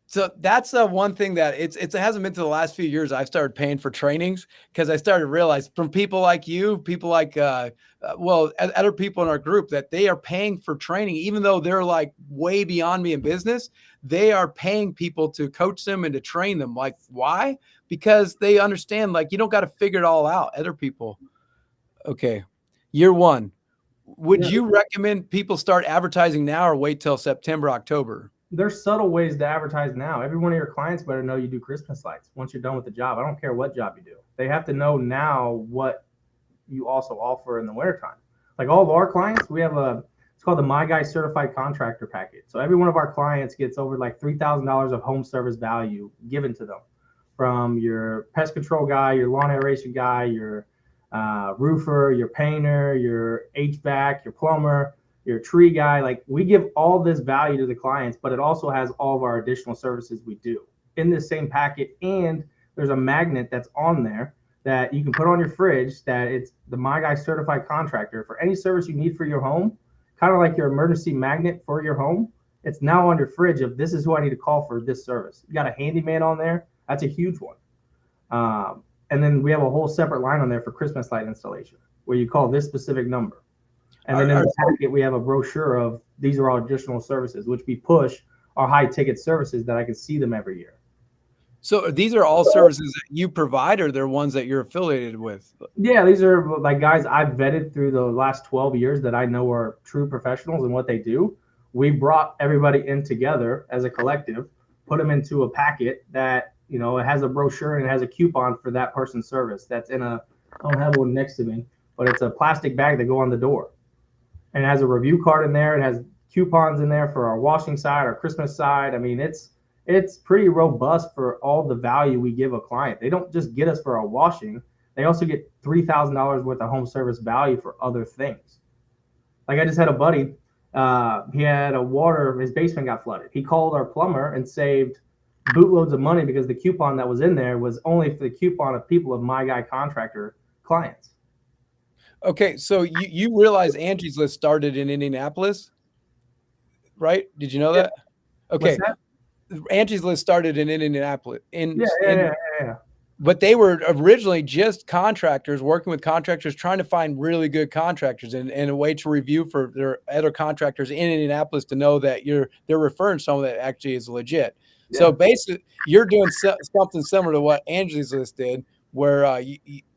So that's one thing that it hasn't been to the last few years I've started paying for trainings because I started to realize from people like you, people like other people in our group that they are paying for training, even though they're like way beyond me in business. They are paying people to coach them and to train them. Like, why? Because they understand like you don't got to figure it all out. Other people. Okay. Year one. Would Yeah, you recommend people start advertising now or wait till September, October? there's subtle ways to advertise now. Every one of your clients better know you do Christmas lights once you're done with the job. I don't care what job you do. They have to know now what you also offer in the wintertime. Like all of our clients, we have it's called the My Guy Certified Contractor Package. So every one of our clients gets over like $3,000 of home service value given to them from your pest control guy, your lawn aeration guy, your roofer, your painter, your HVAC, your plumber, your tree guy. Like we give all this value to the clients, but it also has all of our additional services we do in this same packet. And there's a magnet that's on there that you can put on your fridge that it's the My Guy Certified Contractor for any service you need for your home, kind of like your emergency magnet for your home. It's now on your fridge of this is who I need to call for this service. You got a handyman on there. That's a huge one. And then we have a whole separate line on there for Christmas light installation where you call this specific number. And then in the packet, we have a brochure of these are all additional services, which we push our high ticket services that I can see them every year. So these are all services that you provide, or they're ones that you're affiliated with? Yeah, these are like guys I've vetted through the last 12 years that I know are true professionals in what they do. We brought everybody in together as a collective, put them into a packet that, it has a brochure and it has a coupon for that person's service. That's in I don't have one next to me, but it's a plastic bag that go on the door. And it has a review card in there. It has coupons in there for our washing side, our Christmas side. I mean, it's pretty robust for all the value we give a client. They don't just get us for our washing. They also get $3,000 worth of home service value for other things. Like I just had a buddy, he had his basement got flooded. He called our plumber and saved bootloads of money because the coupon that was in there was only for the coupon of people of My Guy Contractor clients. Okay, so you realize Angie's List started in Indianapolis, right? Did you know Yeah. that? What's Okay, that? Angie's List started in Indianapolis. Yeah. But they were originally just contractors working with contractors, trying to find really good contractors and a way to review for their other contractors in Indianapolis to know that they're referring someone that actually is legit. So Yeah. basically, you're doing something similar to what Angie's List did, where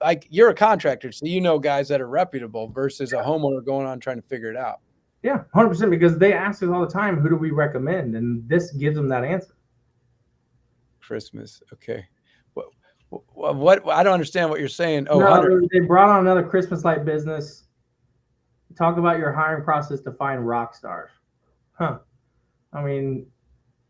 like you're a contractor, so you know guys that are reputable versus a homeowner going on trying to figure it out. Yeah, 100%, because they ask us all the time, who do we recommend? And this gives them that answer. Christmas, okay. What I don't understand what you're saying. Oh, No, 100. they brought on another Christmas light business. Talk about your hiring process to find rock stars. Huh. I mean,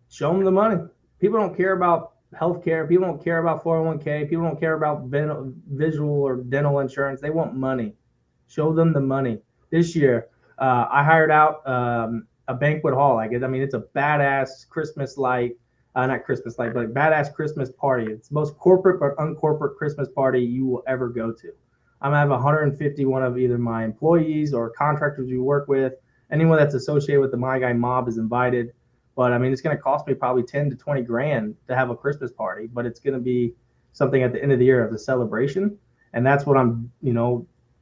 show them the money. People don't care about healthcare. People don't care about 401k. People don't care about visual or dental insurance. They want money. Show them the money. This year, I hired out a banquet hall. It's a badass Christmas light, not Christmas light, but badass Christmas party. It's the most corporate but uncorporate Christmas party you will ever go to. I'm gonna have 151 of either my employees or contractors we work with. Anyone that's associated with the My Guy mob is invited. But I mean, it's going to cost me probably 10 to 20 grand to have a Christmas party, but it's going to be something at the end of the year of the celebration. And that's what I'm,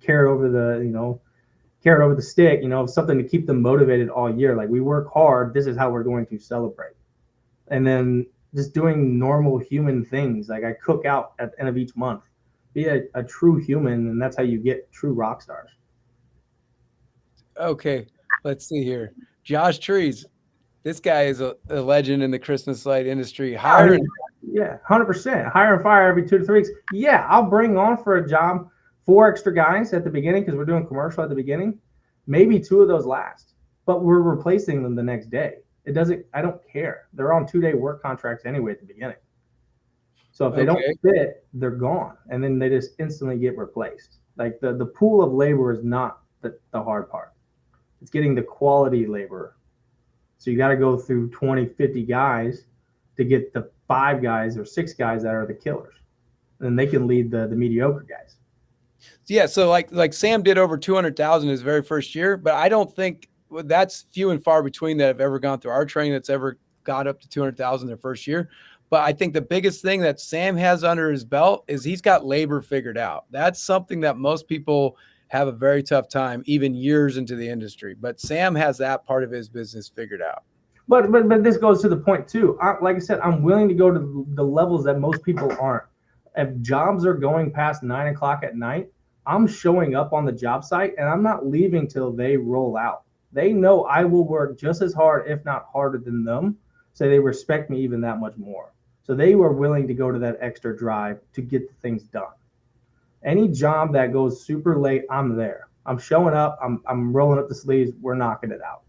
carrot over the stick, something to keep them motivated all year. Like we work hard. This is how we're going to celebrate. And then just doing normal human things. Like I cook out at the end of each month. Be a true human, and that's how you get true rock stars. Okay, let's see here. Josh Trees. This guy is a legend in the Christmas light industry. Hiring. Yeah, 100%. Hire and fire every 2 to 3 weeks. Yeah, I'll bring on for a job 4 extra guys at the beginning because we're doing commercial at the beginning. Maybe 2 of those last, but we're replacing them the next day. I don't care. They're on 2-day work contracts anyway at the beginning. So if they don't fit, they're gone. And then they just instantly get replaced. Like the pool of labor is not the hard part. It's getting the quality labor. So you got to go through 20, 50 guys to get the 5 guys or 6 guys that are the killers. And they can lead the mediocre guys. Yeah, so like Sam did over 200,000 his very first year, but I don't think that's few and far between that have ever gone through our training that's ever got up to 200,000 their first year. But I think the biggest thing that Sam has under his belt is he's got labor figured out. That's something that most people have a very tough time, even years into the industry. But Sam has that part of his business figured out. But this goes to the point too. Like I said, I'm willing to go to the levels that most people aren't. If jobs are going past 9 o'clock at night, I'm showing up on the job site and I'm not leaving till they roll out. They know I will work just as hard, if not harder than them. So they respect me even that much more. So they were willing to go to that extra drive to get the things done. Any job that goes super late, I'm there. I'm showing up. I'm rolling up the sleeves. We're knocking it out.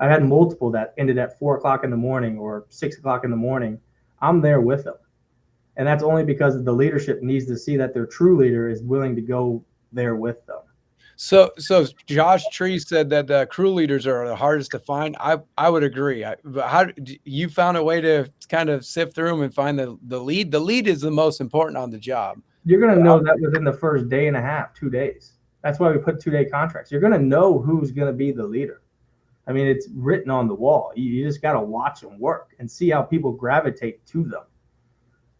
I've had multiple that ended at 4 o'clock in the morning or 6 o'clock in the morning. I'm there with them. And that's only because the leadership needs to see that their true leader is willing to go there with them. So Josh Tree said that crew leaders are the hardest to find. I would agree. But how you found a way to kind of sift through them and find the lead? The lead is the most important on the job. You're going to know that within the first day and a half, 2 days. That's why we put 2-day contracts. You're going to know who's going to be the leader. I mean, it's written on the wall. You just got to watch them work and see how people gravitate to them.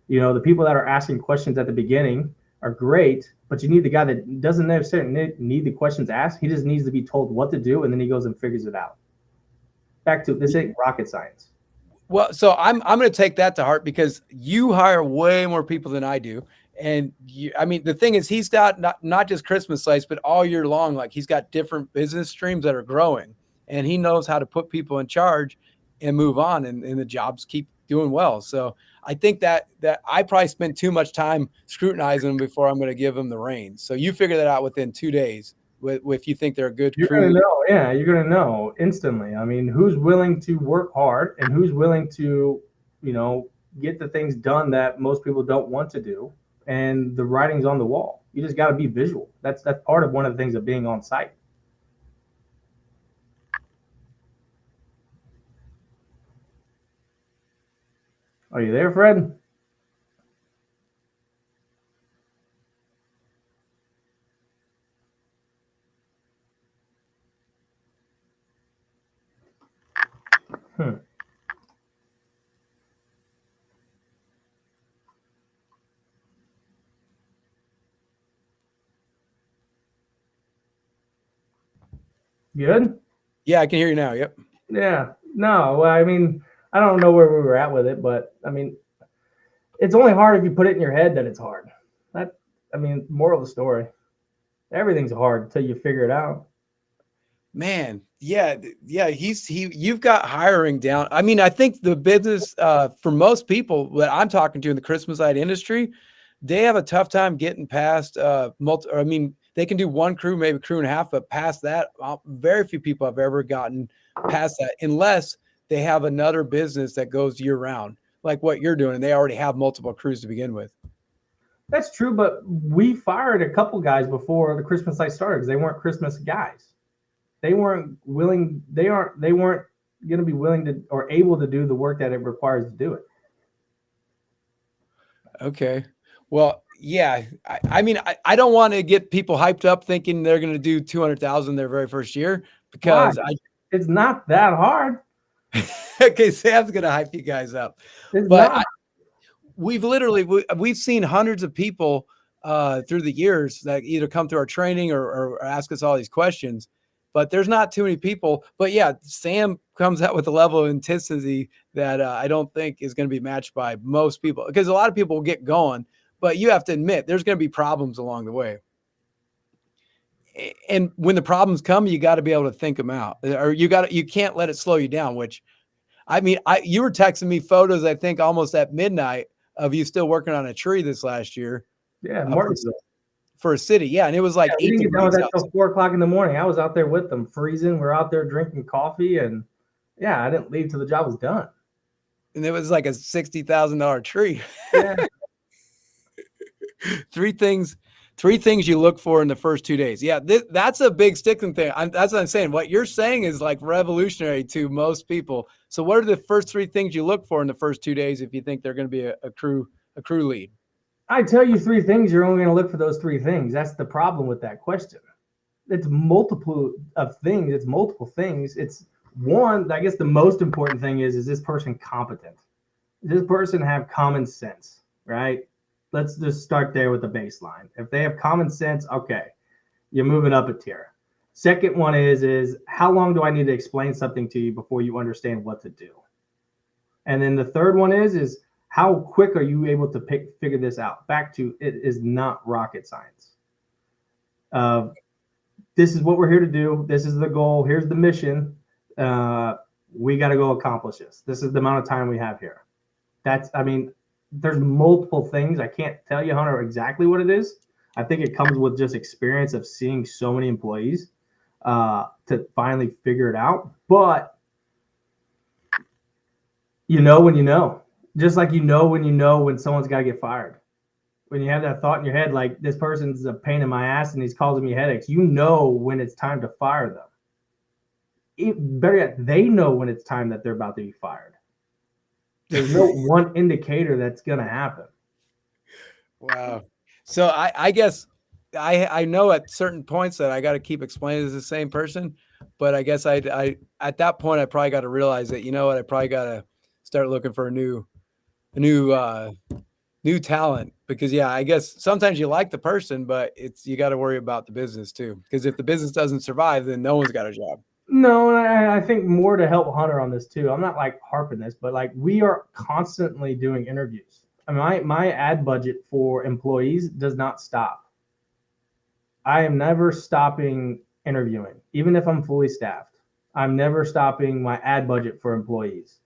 The people that are asking questions at the beginning are great, but you need the guy that doesn't necessarily need the questions asked. He just needs to be told what to do, and then he goes and figures it out. Back to this ain't rocket science. Well, so I'm going to take that to heart because you hire way more people than I do. And I mean, the thing is, he's got not just Christmas lights, but all year long, like he's got different business streams that are growing. And he knows how to put people in charge and move on, and the jobs keep doing well. So I think that I probably spend too much time scrutinizing them before I'm going to give them the reins. So you figure that out within 2 days. If you think they're a good crew. You're going to know. Yeah, you're going to know instantly. I mean, who's willing to work hard and who's willing to, get the things done that most people don't want to do. And the writing's on the wall. You just got to be visual. That's part of one of the things of being on site. Are you there, Fred? Good? Yeah, I can hear you now. Yep. Yeah. No, well, I mean, I don't know where we were at with it, but I mean, it's only hard if you put it in your head that it's hard. Moral of the story. Everything's hard until you figure it out. Man, yeah. You've got hiring down. I mean, I think the business for most people that I'm talking to in the Christmas light industry, they have a tough time getting past they can do one crew, maybe crew and a half, but past that, very few people have ever gotten past that unless they have another business that goes year round, like what you're doing, and they already have multiple crews to begin with. That's true, but we fired a couple guys before the Christmas light started because they weren't Christmas guys. They weren't willing. They weren't going to be willing to or able to do the work that it requires to do it. Okay. Well, yeah. I don't want to get people hyped up thinking they're going to do 200,000 their very first year because it's not that hard. Okay, Sam's going to hype you guys up. We've seen hundreds of people through the years that either come through our training or ask us all these questions, but there's not too many people. But yeah, Sam comes out with a level of intensity that I don't think is going to be matched by most people, because a lot of people will get going, but you have to admit there's going to be problems along the way. And when the problems come, you got to be able to think them out, or you can't let it slow you down, which you were texting me photos, I think almost at midnight, of you still working on a tree this last year. Yeah, for a city. Yeah. And it was like 8 degrees until 4 o'clock in the morning. I was out there with them freezing. We're out there drinking coffee, and I didn't leave till the job was done. And it was like a $60,000 tree. Yeah. Three things you look for in the first 2 days. Yeah. That's a big sticking thing. That's what I'm saying. What you're saying is like revolutionary to most people. So what are the first 3 things you look for in the first 2 days if you think they're going to be a crew lead? I tell you 3 things, you're only going to look for those 3 things. That's the problem with that question. it's multiple of things. It's multiple things. It's one, I guess the most important thing is this person competent? Does this person have common sense, right? Let's just start there with the baseline. If they have common sense, okay, you're moving up a tier. Second one is how long do I need to explain something to you before you understand what to do? And then the third one is how quick are you able to figure this out? Back to, it is not rocket science. This is what we're here to do. This is the goal. Here's the mission. We got to go accomplish this. This is the amount of time we have here. There's multiple things. I can't tell you, Hunter, exactly what it is. I think it comes with just experience of seeing so many employees to finally figure it out. But you know when you know, just like you know when someone's got to get fired. When you have that thought in your head, like this person's a pain in my ass and he's causing me headaches, you know when it's time to fire them. Better yet, they know when it's time that they're about to be fired. There's no one indicator that's going to happen. Wow. So I guess I know at certain points that I got to keep explaining it's the same person, but I guess I at that point I probably got to realize that, you know what, I probably got to start looking for a new talent, because yeah, I guess sometimes you like the person, but you got to worry about the business too, because if the business doesn't survive, then no one's got a job. No, I think more to help Hunter on this too. I'm not like harping this, but like we are constantly doing interviews. I mean, my ad budget for employees does not stop. I am never stopping interviewing, even if I'm fully staffed. I'm never stopping my ad budget for employees.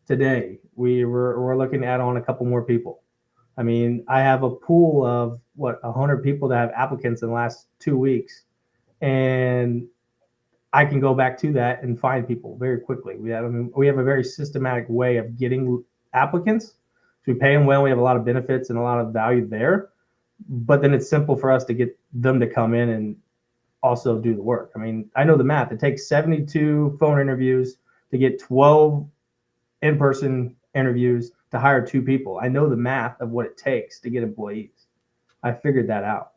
Today, we're looking to add on a couple more people. I mean, I have a pool of 100 people that have applicants in the last 2 weeks, and I can go back to that and find people very quickly. We have a very systematic way of getting applicants. So we pay them well. We have a lot of benefits and a lot of value there, but then it's simple for us to get them to come in and also do the work. I mean, I know the math. It takes 72 phone interviews to get 12 in-person interviews to hire 2 people. I know the math of what it takes to get employees. I figured that out.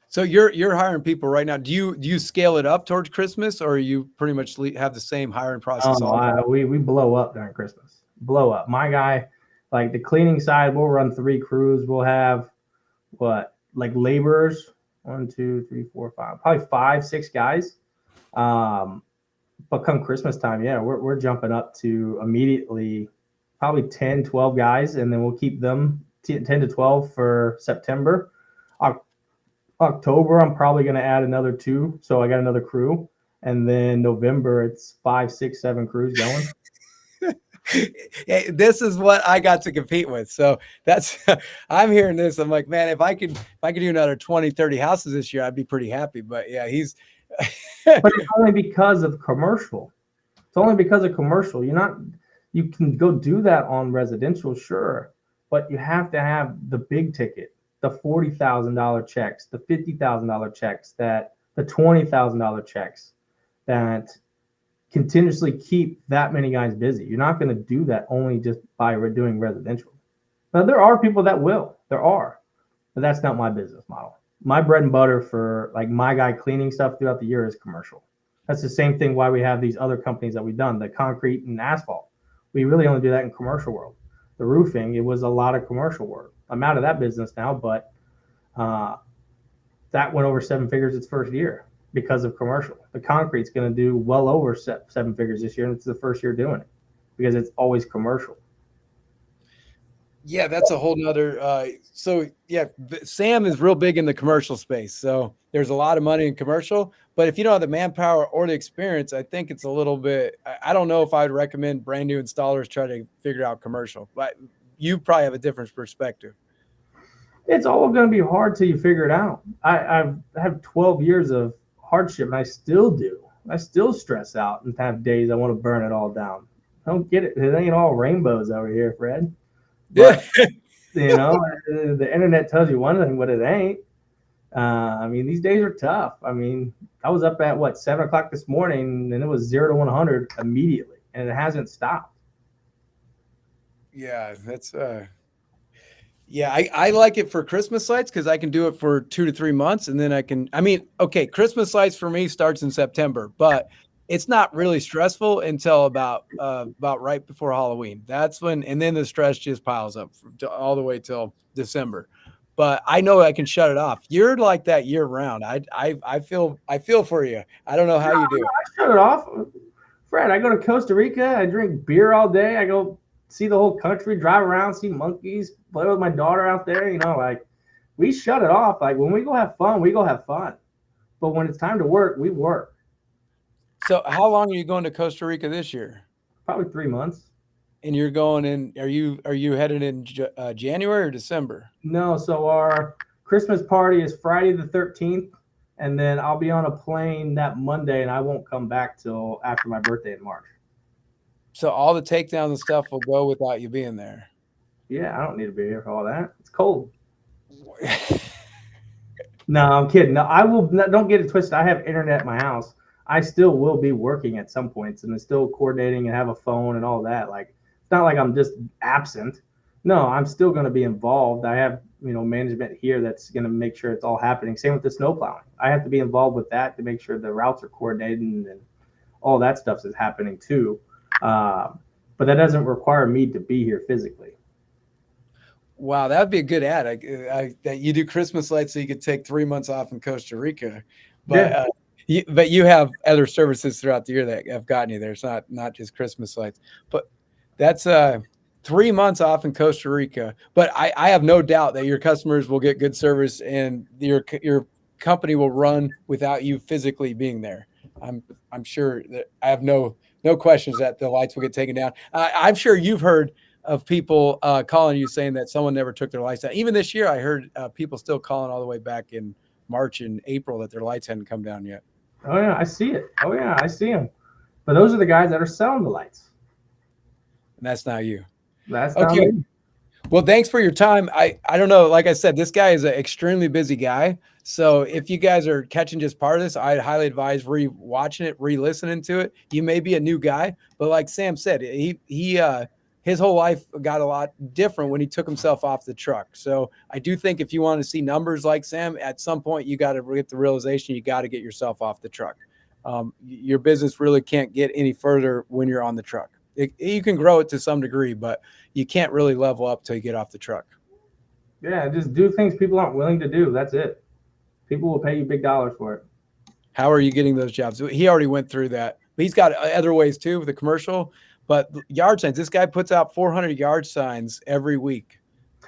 So you're hiring people right now. Do you scale it up towards Christmas, or you pretty much have the same hiring process? We blow up during Christmas. Blow up. My guy, like the cleaning side, we'll run 3 crews. We'll have like laborers, 1, 2, 3, 4, 5, probably 5, 6 guys. But come Christmas time, yeah, we're jumping up to immediately probably 10, 12 guys, and then we'll keep them 10 to 12 for September. October, I'm probably going to add another 2. So I got another crew. And then November, it's 5, 6, 7 crews going. This is what I got to compete with. So that's, I'm hearing this. I'm like, man, if I could do another 20, 30 houses this year, I'd be pretty happy. But yeah, but it's only because of commercial. It's only because of commercial. You can go do that on residential, sure. But you have to have the big ticket. The $40,000 checks, the $50,000 checks, the $20,000 checks that continuously keep that many guys busy. You're not going to do that only just by doing residential. Now, there are people that will. There are. But that's not my business model. My bread and butter for like my guy cleaning stuff throughout the year is commercial. That's the same thing why we have these other companies that we've done, the concrete and asphalt. We really only do that in commercial world. The roofing, it was a lot of commercial work. I'm out of that business now, but that went over 7 figures its first year because of commercial. The concrete's going to do well over 7 figures this year, and it's the first year doing it because it's always commercial. Yeah, that's a whole nother. So yeah, Sam is real big in the commercial space. So there's a lot of money in commercial, but if you don't have the manpower or the experience, I think it's a little bit, I don't know if I'd recommend brand new installers try to figure out commercial, but you probably have a different perspective. It's all going to be hard till you figure it out. I have 12 years of hardship, and I still do. I still stress out and have days I want to burn it all down. I don't get it. It ain't all rainbows over here, Fred. But, the internet tells you one thing, but it ain't. I mean, these days are tough. I mean, I was up at 7 o'clock this morning, and it was 0 to 100 immediately, and it hasn't stopped. Yeah, that's Yeah, I like it for Christmas lights because I can do it for 2 to 3 months, and then okay, Christmas lights for me starts in September, but it's not really stressful until about right before Halloween. That's when, and then the stress just piles up all the way till December. But I know I can shut it off. You're like that year round. I feel for you. I don't know how you do it. I shut it off. Fred, I go to Costa Rica. I drink beer all day. I go see the whole country, drive around, see monkeys, play with my daughter out there. Like we shut it off. Like when we go have fun, we go have fun. But when it's time to work, we work. So how long are you going to Costa Rica this year? Probably 3 months. And you're going in, are you headed in January or December? No, so our Christmas party is Friday the 13th, and then I'll be on a plane that Monday, and I won't come back till after my birthday in March. So all the takedowns and stuff will go without you being there. Yeah, I don't need to be here for all that. It's cold. No, I'm kidding. No, I will. Don't get it twisted. I have internet at my house. I still will be working at some points, and then still coordinating and have a phone and all that. Like it's not like I'm just absent. No, I'm still going to be involved. I have management here that's going to make sure it's all happening. Same with the snow plowing. I have to be involved with that to make sure the routes are coordinated and all that stuff is happening too. But that doesn't require me to be here physically. Wow, that would be a good ad. That you do Christmas lights so you could take 3 months off in Costa Rica, but but you have other services throughout the year that have gotten you there. It's not just Christmas lights, but that's 3 months off in Costa Rica. But I have no doubt that your customers will get good service and your company will run without you physically being there. I'm sure that I have no questions that the lights will get taken down. I'm sure you've heard of people calling you saying that someone never took their lights down. Even this year, I heard people still calling all the way back in March and April that their lights hadn't come down yet. Oh yeah, I see it. Oh yeah, I see them. But those are the guys that are selling the lights. And that's not you. That's not me. Well, thanks for your time. I don't know. Like I said, this guy is an extremely busy guy. So if you guys are catching just part of this, I'd highly advise re-watching it, re-listening to it. You may be a new guy, but like Sam said, his whole life got a lot different when he took himself off the truck. So I do think if you want to see numbers like Sam, at some point you got to get the realization you got to get yourself off the truck. Your business really can't get any further when you're on the truck. You can grow it to some degree, but you can't really level up till you get off the truck. Yeah, just do things people aren't willing to do. That's it. People will pay you big dollars for it. How are you getting those jobs? He already went through that. But he's got other ways too with the commercial. But yard signs, this guy puts out 400 yard signs every week.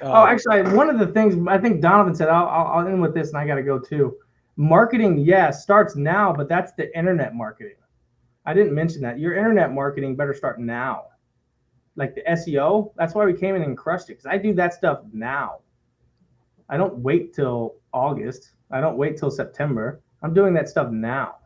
Actually, one of the things I think Donovan said, I'll end with this and I got to go too. Marketing, yes, starts now, but that's the internet marketing. I didn't mention that. Your internet marketing better start now. Like the SEO, that's why we came in and crushed it because I do that stuff now. I don't wait till August. I don't wait till September. I'm doing that stuff now.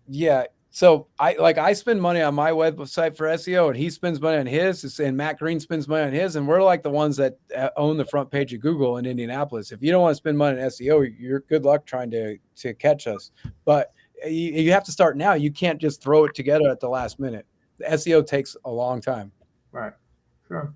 Yeah. So I spend money on my website for SEO and he spends money on his, and Matt Green spends money on his. And we're like the ones that own the front page of Google in Indianapolis. If you don't want to spend money on SEO, you're good luck trying to catch us. But you have to start now. You can't just throw it together at the last minute. The SEO takes a long time. Right. Sure.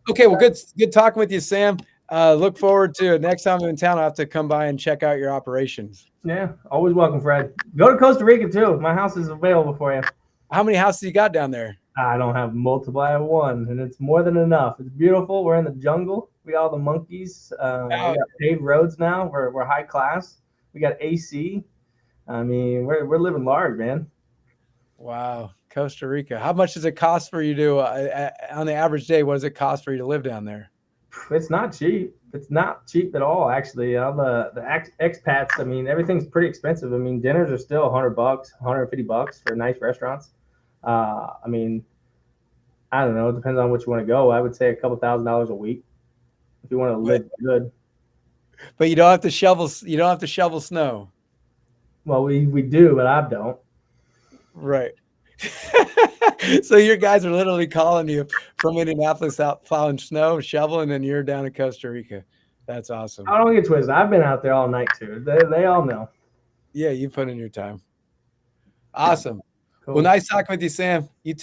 Okay. Well, good talking with you, Sam. Look forward to it. Next time I'm in town, I'll have to come by and check out your operations. Yeah, always welcome, Fred. Go to Costa Rica too. My house is available for you. How many houses you got down there? I don't have multiple. I have one, and it's more than enough. It's beautiful. We're in the jungle. We got all the monkeys. We got paved roads now. We're high class. We got AC. I mean, we're living large, man. Wow, Costa Rica. How much does it cost for you to on the average day? What does it cost for you to live down there? It's not cheap. It's not cheap at all, actually. The expats, I mean, everything's pretty expensive. I mean, dinners are still $100, $150 for nice restaurants. I mean, I don't know. It depends on what you want to go. I would say a couple $1,000s a week if you want to live good. But you don't have to shovel. You don't have to shovel snow. Well, we do, but I don't. Right. So your guys are literally calling you from Indianapolis out plowing snow, shoveling, and you're down in Costa Rica. That's awesome. I don't get twisted. I've been out there all night too. They all know. Yeah, you put in your time. Awesome. Cool. Well, nice talking with you, Sam. You